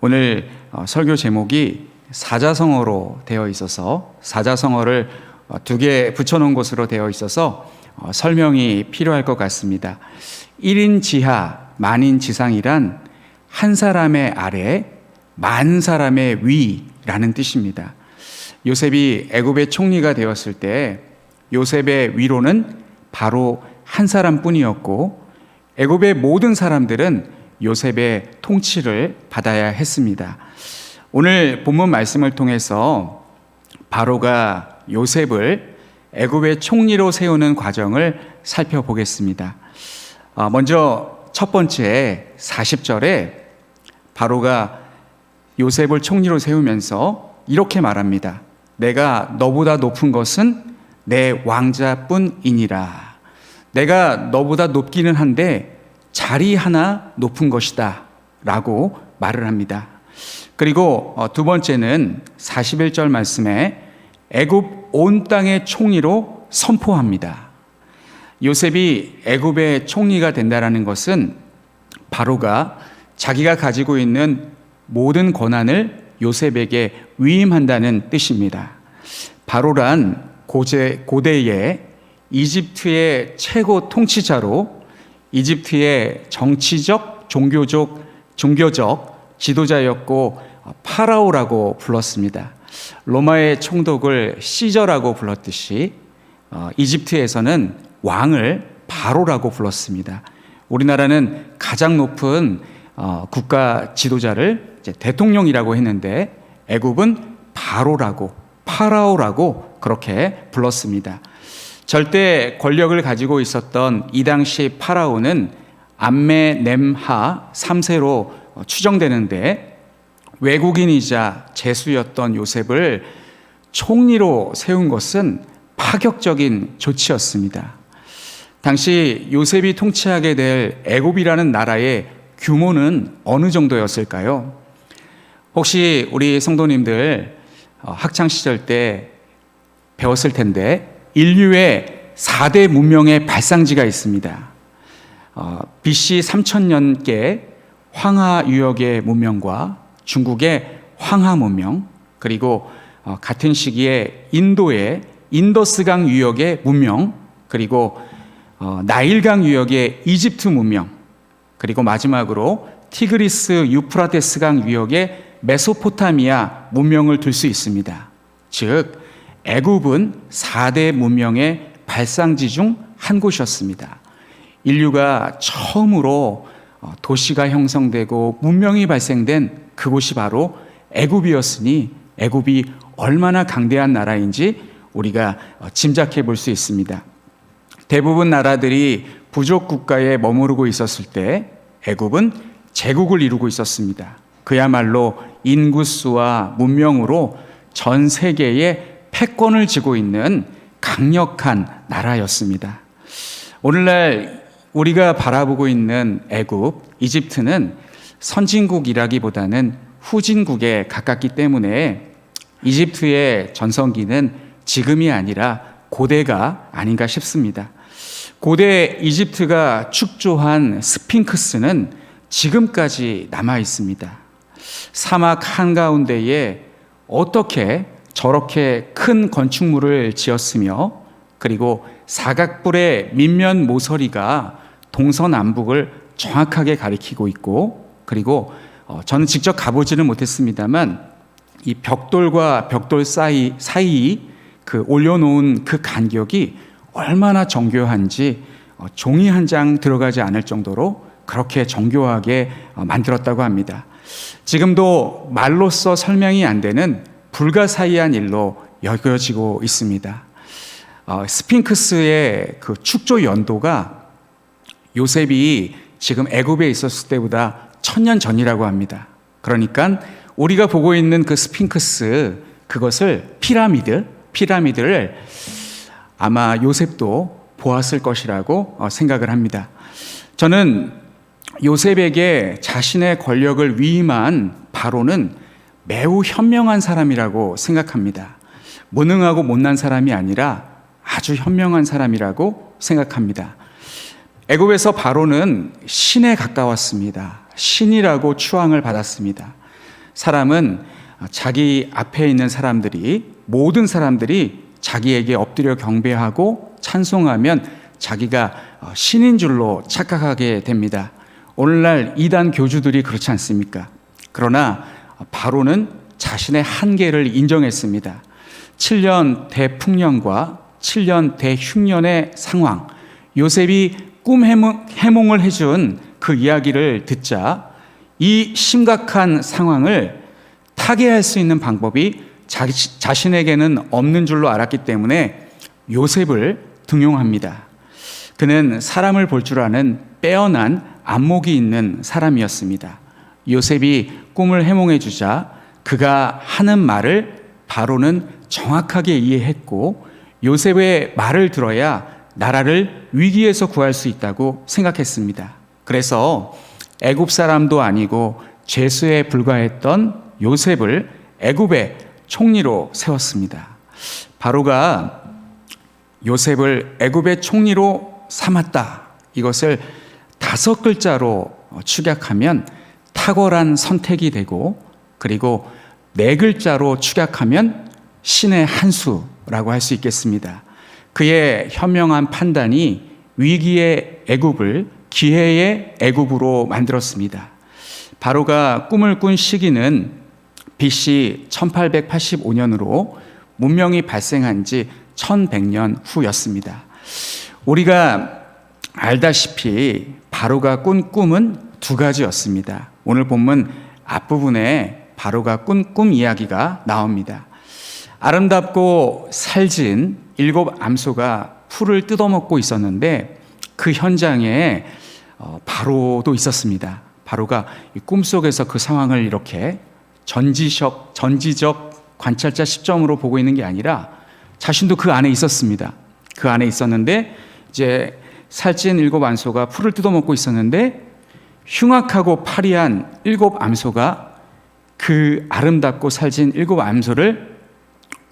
오늘 설교 제목이 사자성어로 되어 있어서 사자성어를 두 개 붙여놓은 것으로 되어 있어서 설명이 필요할 것 같습니다. 1인 지하, 만인 지상이란 한 사람의 아래, 만 사람의 위라는 뜻입니다. 요셉이 애굽의 총리가 되었을 때 요셉의 위로는 바로 한 사람뿐이었고 애굽의 모든 사람들은 요셉의 통치를 받아야 했습니다. 오늘 본문 말씀을 통해서 바로가 요셉을 애굽의 총리로 세우는 과정을 살펴보겠습니다. 먼저 첫 번째 40절에 바로가 요셉을 총리로 세우면서 이렇게 말합니다. 내가 너보다 높은 것은 내 왕자뿐이니라. 내가 너보다 높기는 한데 자리 하나 높은 것이다 라고 말을 합니다. 그리고 두 번째는 41절 말씀에 애굽 온 땅의 총리로 선포합니다. 요셉이 애굽의 총리가 된다는 것은 바로가 자기가 가지고 있는 모든 권한을 요셉에게 위임한다는 뜻입니다. 바로란 고대의 이집트의 최고 통치자로 이집트의 정치적, 종교적 지도자였고 파라오라고 불렀습니다. 로마의 총독을 시저라고 불렀듯이 이집트에서는 왕을 바로라고 불렀습니다. 우리나라는 가장 높은 국가 지도자를 이제 대통령이라고 했는데 애굽은 바로라고 파라오라고 그렇게 불렀습니다. 절대 권력을 가지고 있었던 이 당시 파라오는 암메넴하 3세로 추정되는데 외국인이자 제수였던 요셉을 총리로 세운 것은 파격적인 조치였습니다. 당시 요셉이 통치하게 될 애굽이라는 나라의 규모는 어느 정도였을까요? 혹시 우리 성도님들 학창시절 때 배웠을 텐데 인류의 4대 문명의 발상지가 있습니다. BC 3000년께 황하 유역의 문명과 중국의 황하 문명, 그리고 같은 시기에 인도의 인더스강 유역의 문명, 그리고 나일강 유역의 이집트 문명, 그리고 마지막으로 티그리스 유프라테스강 유역의 메소포타미아 문명을 들 수 있습니다. 즉 애굽은 4대 문명의 발상지 중 한 곳이었습니다. 인류가 처음으로 도시가 형성되고 문명이 발생된 그곳이 바로 애굽이었으니 애굽이 얼마나 강대한 나라인지 우리가 짐작해 볼 수 있습니다. 대부분 나라들이 부족 국가에 머무르고 있었을 때 애굽은 제국을 이루고 있었습니다. 그야말로 인구수와 문명으로 전 세계에 패권을 쥐고 있는 강력한 나라였습니다. 오늘날 우리가 바라보고 있는 애굽, 이집트는 선진국이라기보다는 후진국에 가깝기 때문에 이집트의 전성기는 지금이 아니라 고대가 아닌가 싶습니다. 고대 이집트가 축조한 스핑크스는 지금까지 남아 있습니다. 사막 한가운데에 어떻게 저렇게 큰 건축물을 지었으며 그리고 사각뿔의 밑면 모서리가 동서남북을 정확하게 가리키고 있고 그리고 저는 직접 가보지는 못했습니다만 이 벽돌과 벽돌 사이 그 올려놓은 그 간격이 얼마나 정교한지 종이 한 장 들어가지 않을 정도로 그렇게 정교하게 만들었다고 합니다. 지금도 말로써 설명이 안 되는 불가사의한 일로 여겨지고 있습니다. 스핑크스의 그 축조 연도가 요셉이 지금 애굽에 있었을 때보다 1000년 전이라고 합니다. 그러니까 우리가 보고 있는 그 스핑크스, 그것을 피라미드를 아마 요셉도 보았을 것이라고 생각을 합니다. 저는 요셉에게 자신의 권력을 위임한 바로는 매우 현명한 사람이라고 생각합니다. 무능하고 못난 사람이 아니라 아주 현명한 사람이라고 생각합니다. 애굽에서 바로는 신에 가까웠습니다. 신이라고 추앙을 받았습니다. 사람은 자기 앞에 있는 사람들이, 모든 사람들이 자기에게 엎드려 경배하고 찬송하면 자기가 신인 줄로 착각하게 됩니다. 오늘날 이단 교주들이 그렇지 않습니까? 그러나 바로는 자신의 한계를 인정했습니다. 7년 대풍년과 7년 대흉년의 상황, 요셉이 꿈 해몽을 해준 그 이야기를 듣자 이 심각한 상황을 타개할 수 있는 방법이 자신에게는 없는 줄로 알았기 때문에 요셉을 등용합니다. 그는 사람을 볼 줄 아는 빼어난 안목이 있는 사람이었습니다. 요셉이 꿈을 해몽해 주자 그가 하는 말을 바로는 정확하게 이해했고, 요셉의 말을 들어야 나라를 위기에서 구할 수 있다고 생각했습니다. 그래서 애굽 사람도 아니고 죄수에 불과했던 요셉을 애굽의 총리로 세웠습니다. 바로가 요셉을 애굽의 총리로 삼았다, 이것을 5글자로 축약하면 탁월한 선택이 되고, 그리고 4글자로 축약하면 신의 한 수라고 할 수 있겠습니다. 그의 현명한 판단이 위기의 애굽을 기회의 애굽으로 만들었습니다. 바로가 꿈을 꾼 시기는 BC 1885년으로 문명이 발생한 지 1100년 후였습니다. 우리가 알다시피 바로가 꾼 꿈은 2가지였습니다. 오늘 본문 앞부분에 바로가 꾼 꿈 이야기가 나옵니다. 아름답고 살진 7 암소가 풀을 뜯어먹고 있었는데 그 현장에 바로도 있었습니다. 바로가 꿈속에서 그 상황을 이렇게 전지적 관찰자 시점으로 보고 있는 게 아니라 자신도 그 안에 있었습니다. 그 안에 있었는데 이제 살찐 7 암소가 풀을 뜯어먹고 있었는데 흉악하고 파리한 7 암소가 그 아름답고 살진 7 암소를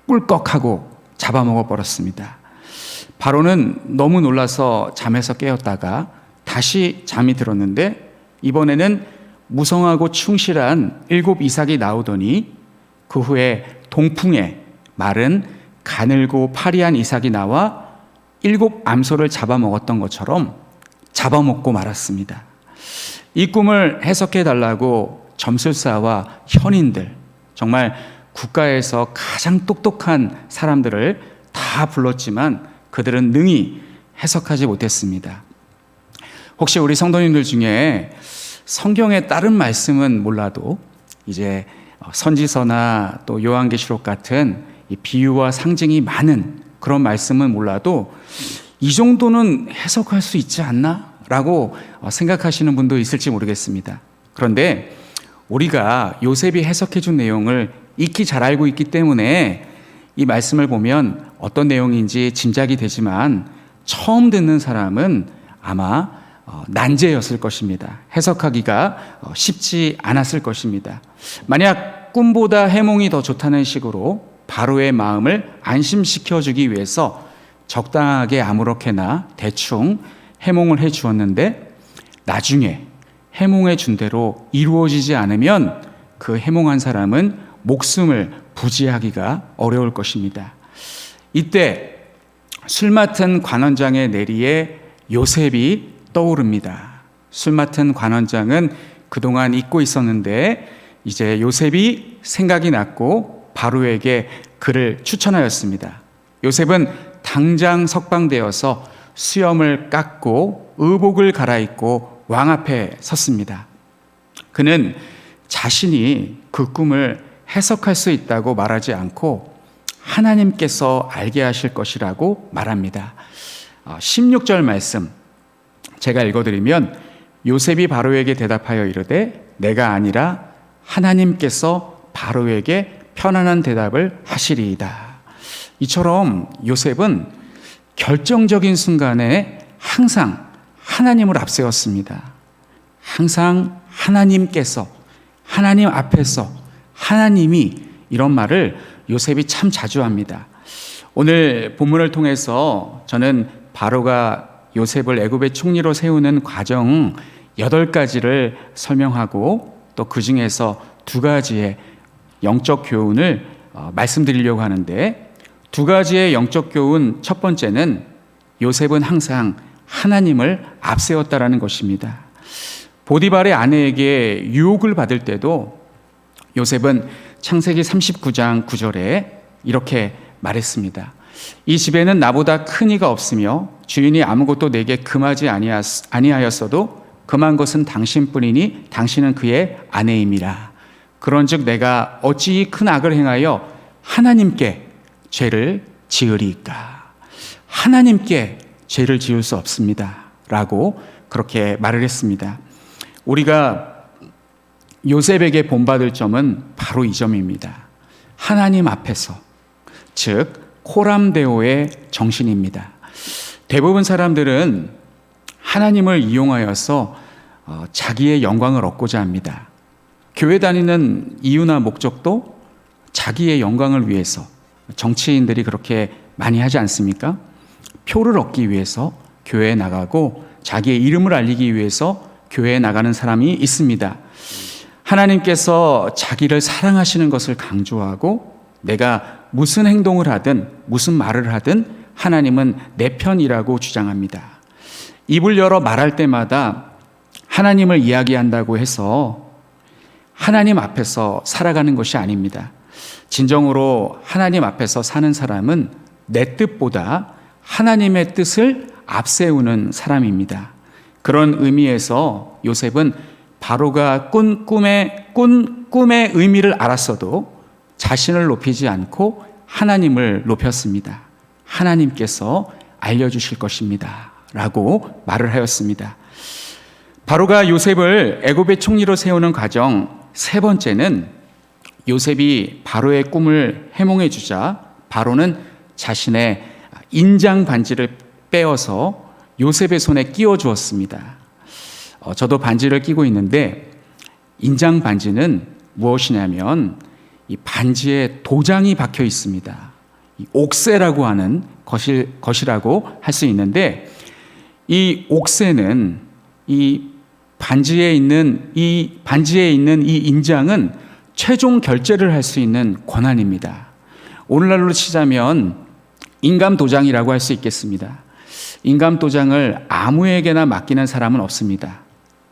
꿀꺽하고 잡아먹어 버렸습니다. 바로는 너무 놀라서 잠에서 깨었다가 다시 잠이 들었는데 이번에는 무성하고 충실한 7 이삭이 나오더니 그 후에 동풍에 마른 가늘고 파리한 이삭이 나와 7 암소를 잡아먹었던 것처럼 잡아먹고 말았습니다. 이 꿈을 해석해 달라고 점술사와 현인들, 정말 국가에서 가장 똑똑한 사람들을 다 불렀지만 그들은 능히 해석하지 못했습니다. 혹시 우리 성도님들 중에 성경의 다른 말씀은 몰라도 이제 선지서나 또 요한계시록 같은 이 비유와 상징이 많은 그런 말씀은 몰라도 이 정도는 해석할 수 있지 않나? 라고 생각하시는 분도 있을지 모르겠습니다. 그런데 우리가 요셉이 해석해 준 내용을 익히 잘 알고 있기 때문에 이 말씀을 보면 어떤 내용인지 짐작이 되지만 처음 듣는 사람은 아마 난제였을 것입니다. 해석하기가 쉽지 않았을 것입니다. 만약 꿈보다 해몽이 더 좋다는 식으로 바로의 마음을 안심시켜주기 위해서 적당하게 아무렇게나 대충 해몽을 해 주었는데 나중에 해몽해 준 대로 이루어지지 않으면 그 해몽한 사람은 목숨을 부지하기가 어려울 것입니다. 이때 술 맡은 관원장의 내리에 요셉이 떠오릅니다. 술 맡은 관원장은 그동안 잊고 있었는데 이제 요셉이 생각이 났고 바로에게 그를 추천하였습니다. 요셉은 당장 석방되어서 수염을 깎고 의복을 갈아입고 왕 앞에 섰습니다. 그는 자신이 그 꿈을 해석할 수 있다고 말하지 않고 하나님께서 알게 하실 것이라고 말합니다. 16절 말씀 제가 읽어드리면 요셉이 바로에게 대답하여 이르되 내가 아니라 하나님께서 바로에게 편안한 대답을 하시리이다. 이처럼 요셉은 결정적인 순간에 항상 하나님을 앞세웠습니다. 항상 하나님께서, 하나님 앞에서 하나님이, 이런 말을 요셉이 참 자주 합니다. 오늘 본문을 통해서 저는 바로가 요셉을 애굽의 총리로 세우는 과정 8가지를 설명하고 또 그 중에서 두 가지의 영적 교훈을 말씀드리려고 하는데, 두 가지의 영적 교훈, 첫 번째는 요셉은 항상 하나님을 앞세웠다라는 것입니다. 보디발의 아내에게 유혹을 받을 때도 요셉은 창세기 39장 9절에 이렇게 말했습니다. 이 집에는 나보다 큰 이가 없으며 주인이 아무것도 내게 금하지 아니하였어도 금한 것은 당신뿐이니 당신은 그의 아내임이라. 그런즉 내가 어찌 이 큰 악을 행하여 하나님께 죄를 지으리까. 하나님께 죄를 지을 수 없습니다 라고 그렇게 말을 했습니다. 우리가 요셉에게 본받을 점은 바로 이 점입니다. 하나님 앞에서, 즉 코람데오의 정신입니다. 대부분 사람들은 하나님을 이용하여서 자기의 영광을 얻고자 합니다. 교회 다니는 이유나 목적도 자기의 영광을 위해서. 정치인들이 그렇게 많이 하지 않습니까? 표를 얻기 위해서 교회에 나가고 자기의 이름을 알리기 위해서 교회에 나가는 사람이 있습니다. 하나님께서 자기를 사랑하시는 것을 강조하고 내가 무슨 행동을 하든 무슨 말을 하든 하나님은 내 편이라고 주장합니다. 입을 열어 말할 때마다 하나님을 이야기한다고 해서 하나님 앞에서 살아가는 것이 아닙니다. 진정으로 하나님 앞에서 사는 사람은 내 뜻보다 하나님의 뜻을 앞세우는 사람입니다. 그런 의미에서 요셉은 바로가 꾼 꿈의 의미를 알았어도 자신을 높이지 않고 하나님을 높였습니다. 하나님께서 알려주실 것입니다 라고 말을 하였습니다. 바로가 요셉을 애굽의 총리로 세우는 과정, 세 번째는 요셉이 바로의 꿈을 해몽해 주자 바로는 자신의 인장 반지를 빼어서 요셉의 손에 끼워 주었습니다. 저도 반지를 끼고 있는데 인장 반지는 무엇이냐면 이 반지에 도장이 박혀 있습니다. 이 옥새라고 하는 것이라고 할 수 있는데, 이 옥새는 이 반지에 있는 이 인장은 최종 결제를 할 수 있는 권한입니다. 오늘날로 치자면 인감 도장이라고 할 수 있겠습니다. 인감 도장을 아무에게나 맡기는 사람은 없습니다.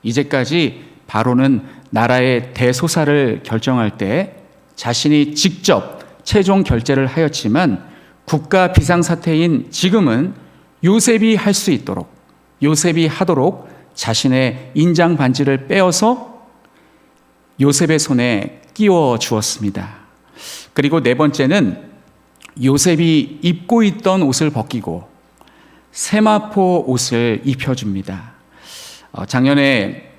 이제까지 바로는 나라의 대소사를 결정할 때 자신이 직접 최종 결제를 하였지만 국가 비상사태인 지금은 요셉이 할 수 있도록, 요셉이 하도록 자신의 인장 반지를 빼어서 요셉의 손에 끼워 주었습니다. 그리고 네 번째는 요셉이 입고 있던 옷을 벗기고 세마포 옷을 입혀줍니다. 작년에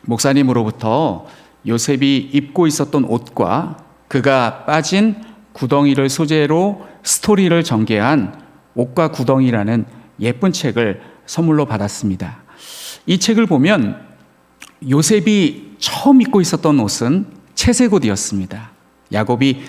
목사님으로부터 요셉이 입고 있었던 옷과 그가 빠진 구덩이를 소재로 스토리를 전개한 옷과 구덩이라는 예쁜 책을 선물로 받았습니다. 이 책을 보면 요셉이 처음 입고 있었던 옷은 채색 옷이었습니다. 야곱이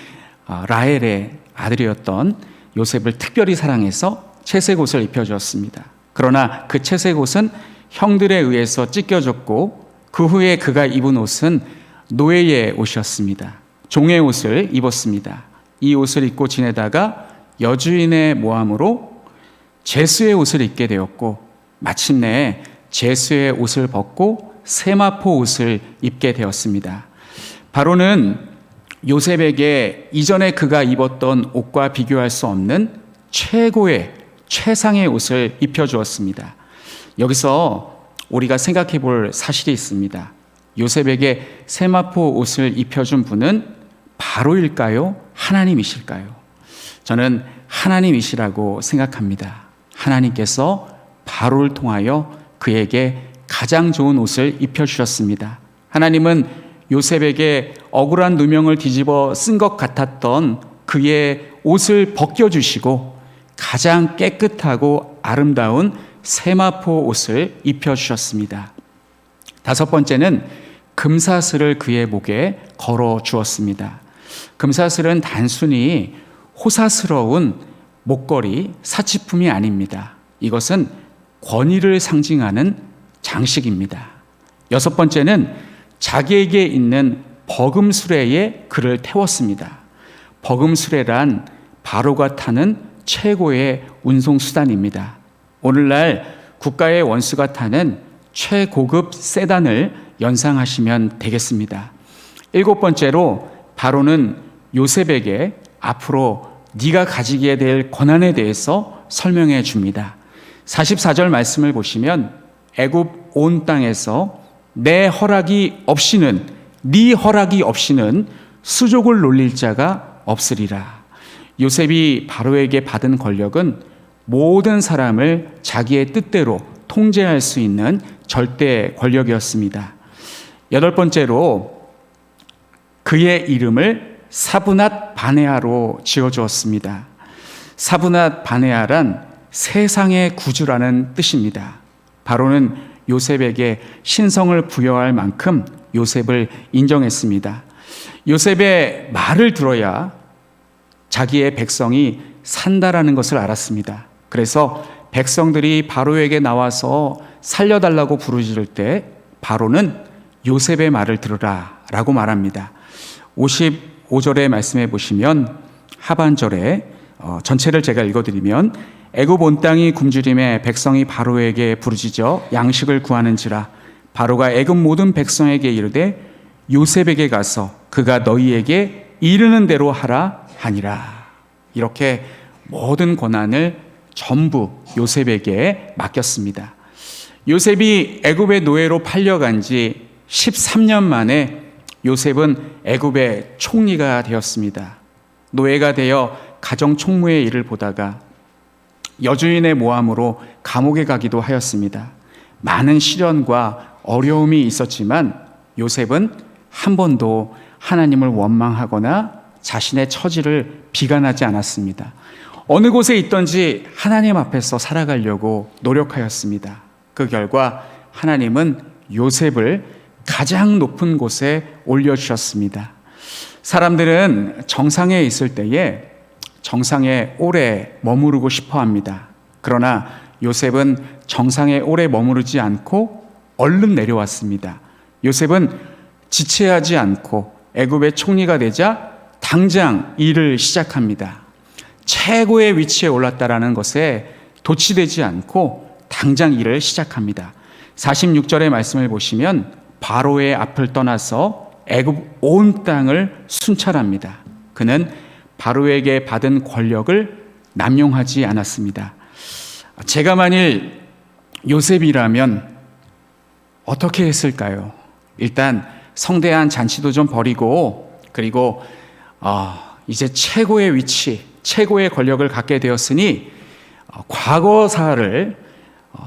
라헬의 아들이었던 요셉을 특별히 사랑해서 채색 옷을 입혀주었습니다. 그러나 그 채색 옷은 형들에 의해서 찢겨졌고 그 후에 그가 입은 옷은 노예의 옷이었습니다. 종의 옷을 입었습니다. 이 옷을 입고 지내다가 여주인의 모함으로 제수의 옷을 입게 되었고 마침내 제수의 옷을 벗고 세마포 옷을 입게 되었습니다. 바로는 요셉에게 이전에 그가 입었던 옷과 비교할 수 없는 최고의 최상의 옷을 입혀주었습니다. 여기서 우리가 생각해 볼 사실이 있습니다. 요셉에게 세마포 옷을 입혀준 분은 바로일까요? 하나님이실까요? 저는 하나님이시라고 생각합니다. 하나님께서 바로를 통하여 그에게 가장 좋은 옷을 입혀주셨습니다. 하나님은 요셉에게 억울한 누명을 뒤집어 쓴 것 같았던 그의 옷을 벗겨주시고 가장 깨끗하고 아름다운 세마포 옷을 입혀주셨습니다. 다섯 번째는 금사슬을 그의 목에 걸어 주었습니다. 금사슬은 단순히 호사스러운 목걸이, 사치품이 아닙니다. 이것은 권위를 상징하는 장식입니다. 여섯 번째는 자기에게 있는 버금수레에 그를 태웠습니다. 버금수레란 바로가 타는 최고의 운송수단입니다. 오늘날 국가의 원수가 타는 최고급 세단을 연상하시면 되겠습니다. 7번째로 바로는 요셉에게 앞으로 네가 가지게 될 권한에 대해서 설명해 줍니다. 44절 말씀을 보시면 애굽 온 땅에서 내 허락이 없이는, 네 허락이 없이는 수족을 놀릴 자가 없으리라. 요셉이 바로에게 받은 권력은 모든 사람을 자기의 뜻대로 통제할 수 있는 절대 권력이었습니다. 8번째로 그의 이름을 사브낫 바네아로 지어주었습니다. 사브낫 바네아란 세상의 구주라는 뜻입니다. 바로는 요셉에게 신성을 부여할 만큼 요셉을 인정했습니다. 요셉의 말을 들어야 자기의 백성이 산다라는 것을 알았습니다. 그래서 백성들이 바로에게 나와서 살려달라고 부르짖을 때 바로는 요셉의 말을 들으라 라고 말합니다. 55절의 말씀해 보시면 하반절에 전체를 제가 읽어드리면 애굽 온 땅이 굶주림에 백성이 바로에게 부르짖어 양식을 구하는지라 바로가 애굽 모든 백성에게 이르되 요셉에게 가서 그가 너희에게 이르는 대로 하라 하니라. 이렇게 모든 권한을 전부 요셉에게 맡겼습니다. 요셉이 애굽의 노예로 팔려간 지 13년 만에 요셉은 애굽의 총리가 되었습니다. 노예가 되어 가정 총무의 일을 보다가 여주인의 모함으로 감옥에 가기도 하였습니다. 많은 시련과 어려움이 있었지만 요셉은 한 번도 하나님을 원망하거나 자신의 처지를 비관하지 않았습니다. 어느 곳에 있든지 하나님 앞에서 살아가려고 노력하였습니다. 그 결과 하나님은 요셉을 가장 높은 곳에 올려주셨습니다. 사람들은 정상에 있을 때에 정상에 오래 머무르고 싶어 합니다. 그러나 요셉은 정상에 오래 머무르지 않고 얼른 내려왔습니다. 요셉은 지체하지 않고 애굽의 총리가 되자 당장 일을 시작합니다. 최고의 위치에 올랐다라는 것에 도취되지 않고 당장 일을 시작합니다. 46절의 말씀을 보시면 바로의 앞을 떠나서 애굽 온 땅을 순찰합니다. 그는 바로에게 받은 권력을 남용하지 않았습니다. 제가 만일 요셉이라면 어떻게 했을까요? 일단 성대한 잔치도 좀 버리고 그리고 이제 최고의 위치, 최고의 권력을 갖게 되었으니 과거사를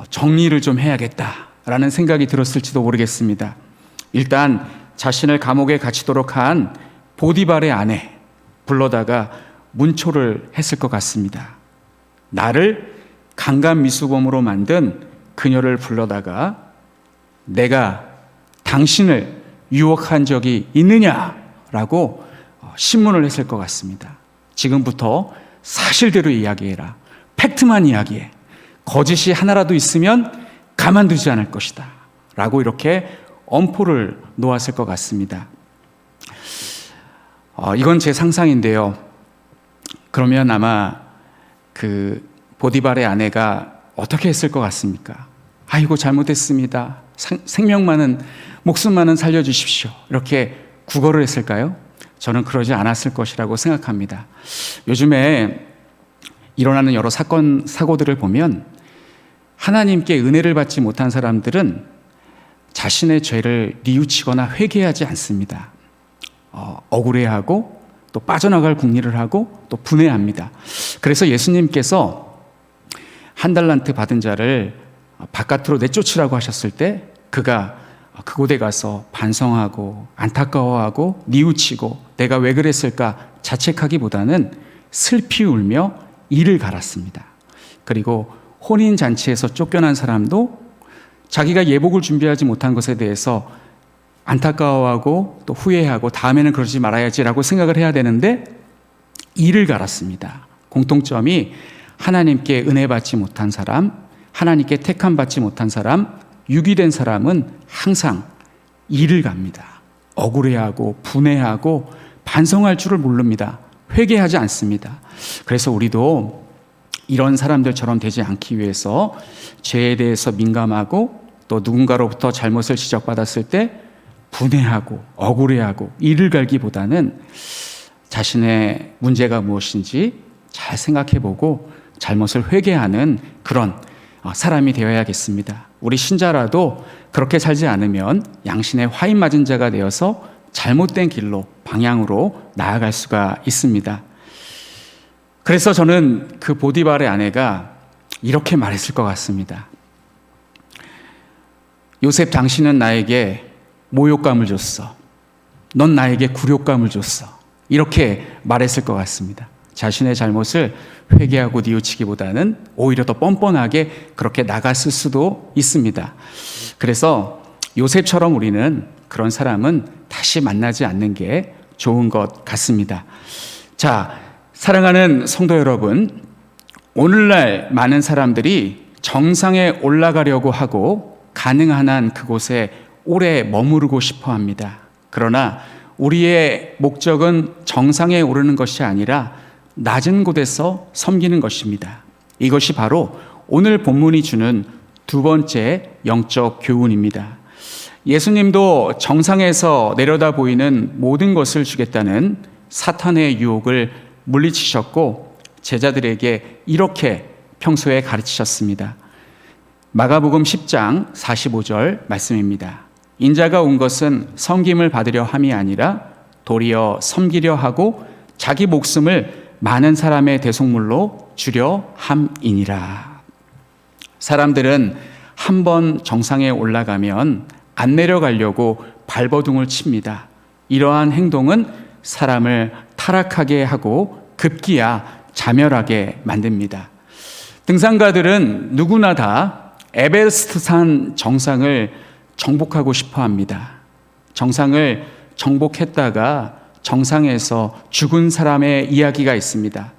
정리를 좀 해야겠다라는 생각이 들었을지도 모르겠습니다. 일단 자신을 감옥에 갇히도록 한 보디발의 아내 불러다가 문초를 했을 것 같습니다. 나를 강간미수범으로 만든 그녀를 불러다가 내가 당신을 유혹한 적이 있느냐라고 신문을 했을 것 같습니다. 지금부터 사실대로 이야기해라. 팩트만 이야기해. 거짓이 하나라도 있으면 가만두지 않을 것이다. 라고 이렇게 엄포를 놓았을 것 같습니다. 이건 제 상상인데요. 그러면 아마 그 보디발의 아내가 어떻게 했을 것 같습니까? 아이고 잘못했습니다. 목숨만은 살려주십시오. 이렇게 구걸을 했을까요? 저는 그러지 않았을 것이라고 생각합니다. 요즘에 일어나는 여러 사건, 사고들을 보면 하나님께 은혜를 받지 못한 사람들은 자신의 죄를 뉘우치거나 회개하지 않습니다. 억울해하고 또 빠져나갈 궁리를 하고 또 분해합니다. 그래서 예수님께서 한 달란트 받은 자를 바깥으로 내쫓으라고 하셨을 때 그가 그곳에 가서 반성하고 안타까워하고 뉘우치고 내가 왜 그랬을까 자책하기보다는 슬피 울며 이를 갈았습니다. 그리고 혼인잔치에서 쫓겨난 사람도 자기가 예복을 준비하지 못한 것에 대해서 안타까워하고 또 후회하고 다음에는 그러지 말아야지라고 생각을 해야 되는데 이를 갈았습니다. 공통점이 하나님께 은혜 받지 못한 사람, 하나님께 택함 받지 못한 사람, 유기된 사람은 항상 이를 갑니다. 억울해하고 분해하고 반성할 줄을 모릅니다. 회개하지 않습니다. 그래서 우리도 이런 사람들처럼 되지 않기 위해서 죄에 대해서 민감하고 또 누군가로부터 잘못을 지적받았을 때 분해하고 억울해하고 이를 갈기보다는 자신의 문제가 무엇인지 잘 생각해보고 잘못을 회개하는 그런 사람이 되어야겠습니다. 우리 신자라도 그렇게 살지 않으면 양심의 화인 맞은 자가 되어서 잘못된 길로 방향으로 나아갈 수가 있습니다. 그래서 저는 그 보디발의 아내가 이렇게 말했을 것 같습니다. 요셉, 당신은 나에게 모욕감을 줬어. 넌 나에게 굴욕감을 줬어. 이렇게 말했을 것 같습니다. 자신의 잘못을 회개하고 뉘우치기보다는 오히려 더 뻔뻔하게 그렇게 나갔을 수도 있습니다. 그래서 요셉처럼 우리는 그런 사람은 다시 만나지 않는 게 좋은 것 같습니다. 자, 사랑하는 성도 여러분, 오늘날 많은 사람들이 정상에 올라가려고 하고 가능한 한 그곳에 오래 머무르고 싶어 합니다. 그러나 우리의 목적은 정상에 오르는 것이 아니라 낮은 곳에서 섬기는 것입니다. 이것이 바로 오늘 본문이 주는 두 번째 영적 교훈입니다. 예수님도 정상에서 내려다 보이는 모든 것을 주겠다는 사탄의 유혹을 물리치셨고 제자들에게 이렇게 평소에 가르치셨습니다. 마가복음 10장 45절 말씀입니다. 인자가 온 것은 섬김을 받으려 함이 아니라 도리어 섬기려 하고 자기 목숨을 많은 사람의 대속물로 주려 함이니라. 사람들은 한번 정상에 올라가면 안 내려가려고 발버둥을 칩니다. 이러한 행동은 사람을 타락하게 하고 급기야 자멸하게 만듭니다. 등산가들은 누구나 다 에베레스트 산 정상을 정복하고 싶어 합니다. 정상을 정복했다가 정상에서 죽은 사람의 이야기가 있습니다.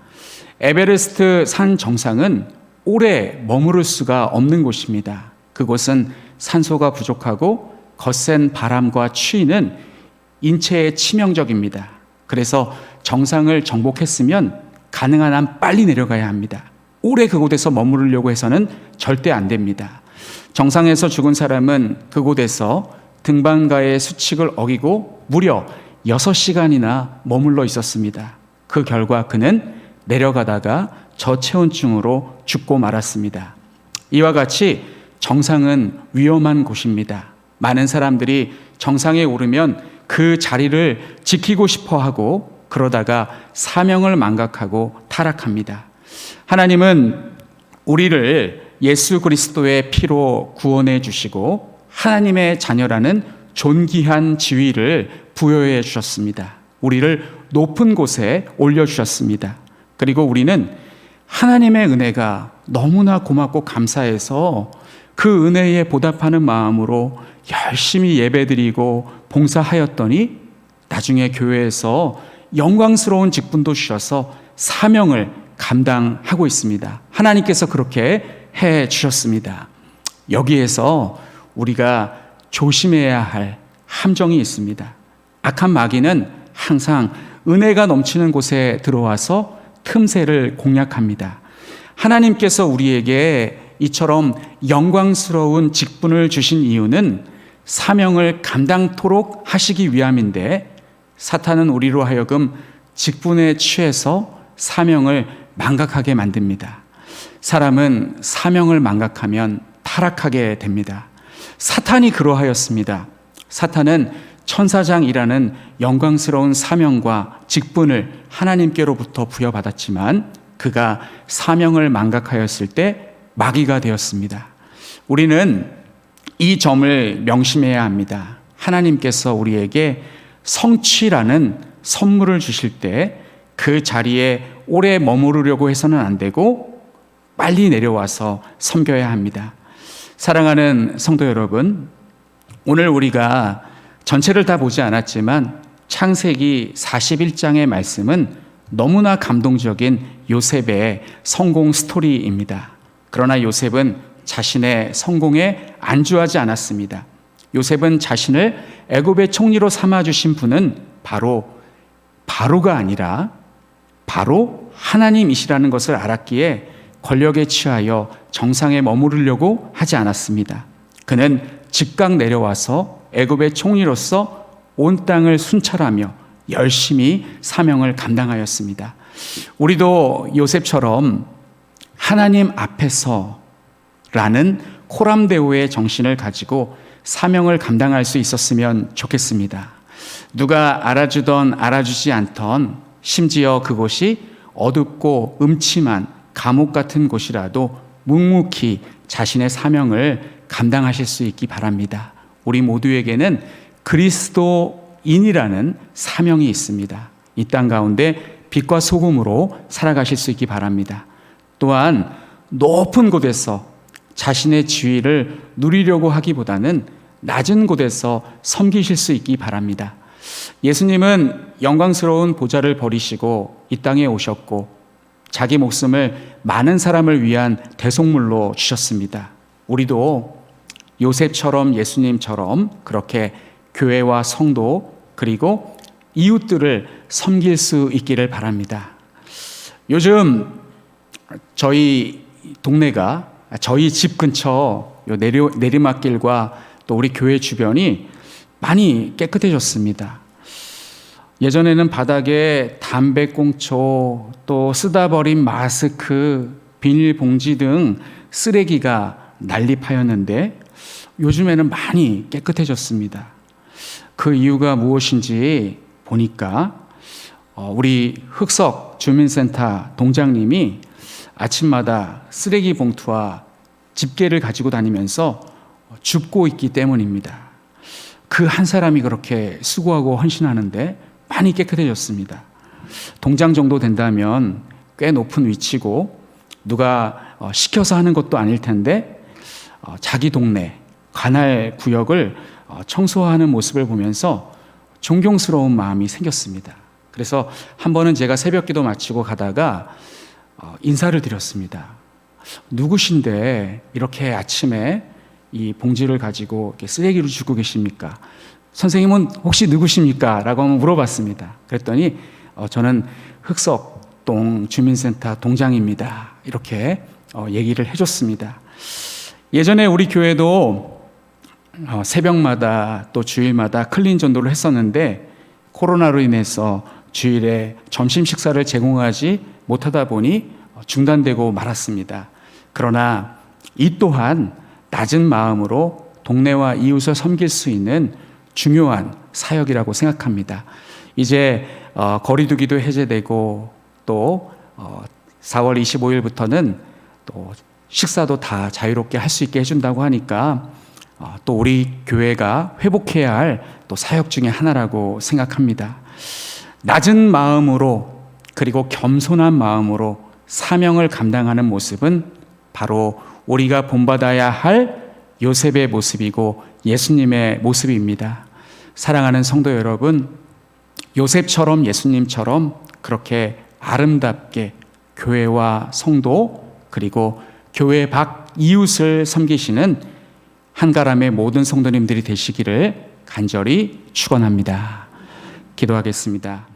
에베레스트 산 정상은 오래 머무를 수가 없는 곳입니다. 그곳은 산소가 부족하고 거센 바람과 추위는 인체에 치명적입니다. 그래서 정상을 정복했으면 가능한 한 빨리 내려가야 합니다. 오래 그곳에서 머무르려고 해서는 절대 안 됩니다. 정상에서 죽은 사람은 그곳에서 등반가의 수칙을 어기고 무려 6시간이나 머물러 있었습니다. 그 결과 그는 내려가다가 저체온증으로 죽고 말았습니다. 이와 같이 정상은 위험한 곳입니다. 많은 사람들이 정상에 오르면 그 자리를 지키고 싶어 하고 그러다가 사명을 망각하고 타락합니다. 하나님은 우리를 예수 그리스도의 피로 구원해 주시고 하나님의 자녀라는 존귀한 지위를 부여해 주셨습니다. 우리를 높은 곳에 올려주셨습니다. 그리고 우리는 하나님의 은혜가 너무나 고맙고 감사해서 그 은혜에 보답하는 마음으로 열심히 예배드리고 봉사하였더니 나중에 교회에서 영광스러운 직분도 주셔서 사명을 감당하고 있습니다. 하나님께서 그렇게 해 주셨습니다. 여기에서 우리가 조심해야 할 함정이 있습니다. 악한 마귀는 항상 은혜가 넘치는 곳에 들어와서 틈새를 공략합니다. 하나님께서 우리에게 이처럼 영광스러운 직분을 주신 이유는 사명을 감당토록 하시기 위함인데 사탄은 우리로 하여금 직분에 취해서 사명을 망각하게 만듭니다. 사람은 사명을 망각하면 타락하게 됩니다. 사탄이 그러하였습니다. 사탄은 천사장이라는 영광스러운 사명과 직분을 하나님께로부터 부여받았지만 그가 사명을 망각하였을 때 마귀가 되었습니다. 우리는 이 점을 명심해야 합니다. 하나님께서 우리에게 성취라는 선물을 주실 때 그 자리에 오래 머무르려고 해서는 안 되고 빨리 내려와서 섬겨야 합니다. 사랑하는 성도 여러분, 오늘 우리가 전체를 다 보지 않았지만 창세기 41장의 말씀은 너무나 감동적인 요셉의 성공 스토리입니다. 그러나 요셉은 자신의 성공에 안주하지 않았습니다. 요셉은 자신을 애굽의 총리로 삼아주신 분은 바로가 아니라 바로 하나님이시라는 것을 알았기에 권력에 취하여 정상에 머무르려고 하지 않았습니다. 그는 즉각 내려와서 애굽의 총리로서 온 땅을 순찰하며 열심히 사명을 감당하였습니다. 우리도 요셉처럼 하나님 앞에서라는 코람데오의 정신을 가지고 사명을 감당할 수 있었으면 좋겠습니다. 누가 알아주던 알아주지 않던, 심지어 그곳이 어둡고 음침한 감옥 같은 곳이라도 묵묵히 자신의 사명을 감당하실 수 있기 바랍니다. 우리 모두에게는 그리스도인이라는 사명이 있습니다. 이 땅 가운데 빛과 소금으로 살아가실 수 있기 바랍니다. 또한 높은 곳에서 자신의 지위를 누리려고 하기보다는 낮은 곳에서 섬기실 수 있기 바랍니다. 예수님은 영광스러운 보좌를 버리시고 이 땅에 오셨고 자기 목숨을 많은 사람을 위한 대속물로 주셨습니다. 우리도 요셉처럼 예수님처럼 그렇게 교회와 성도 그리고 이웃들을 섬길 수 있기를 바랍니다. 요즘 저희 동네가, 저희 집 근처 내리막길과 또 우리 교회 주변이 많이 깨끗해졌습니다. 예전에는 바닥에 담배꽁초, 또 쓰다 버린 마스크, 비닐봉지 등 쓰레기가 난립하였는데 요즘에는 많이 깨끗해졌습니다. 그 이유가 무엇인지 보니까 우리 흑석 주민센터 동장님이 아침마다 쓰레기 봉투와 집게를 가지고 다니면서 줍고 있기 때문입니다. 그 한 사람이 그렇게 수고하고 헌신하는데 많이 깨끗해졌습니다. 동장 정도 된다면 꽤 높은 위치고 누가 시켜서 하는 것도 아닐 텐데 자기 동네 관할 구역을 청소하는 모습을 보면서 존경스러운 마음이 생겼습니다. 그래서 한 번은 제가 새벽기도 마치고 가다가 인사를 드렸습니다. 누구신데 이렇게 아침에 이 봉지를 가지고 이렇게 쓰레기를 주고 계십니까? 선생님은 혹시 누구십니까? 라고 한번 물어봤습니다. 그랬더니 저는 흑석동 주민센터 동장입니다. 이렇게 얘기를 해줬습니다. 예전에 우리 교회도 새벽마다 또 주일마다 클린 전도를 했었는데 코로나로 인해서 주일에 점심 식사를 제공하지 못하다 보니 중단되고 말았습니다. 그러나 이 또한 낮은 마음으로 동네와 이웃을 섬길 수 있는 중요한 사역이라고 생각합니다. 이제 거리두기도 해제되고 또 4월 25일부터는 또 식사도 다 자유롭게 할 수 있게 해준다고 하니까 또 우리 교회가 회복해야 할 또 사역 중에 하나라고 생각합니다. 낮은 마음으로 그리고 겸손한 마음으로 사명을 감당하는 모습은 바로 우리가 본받아야 할 요셉의 모습이고 예수님의 모습입니다. 사랑하는 성도 여러분, 요셉처럼 예수님처럼 그렇게 아름답게 교회와 성도 그리고 교회 밖 이웃을 섬기시는 한가람의 모든 성도님들이 되시기를 간절히 축원합니다. 기도하겠습니다.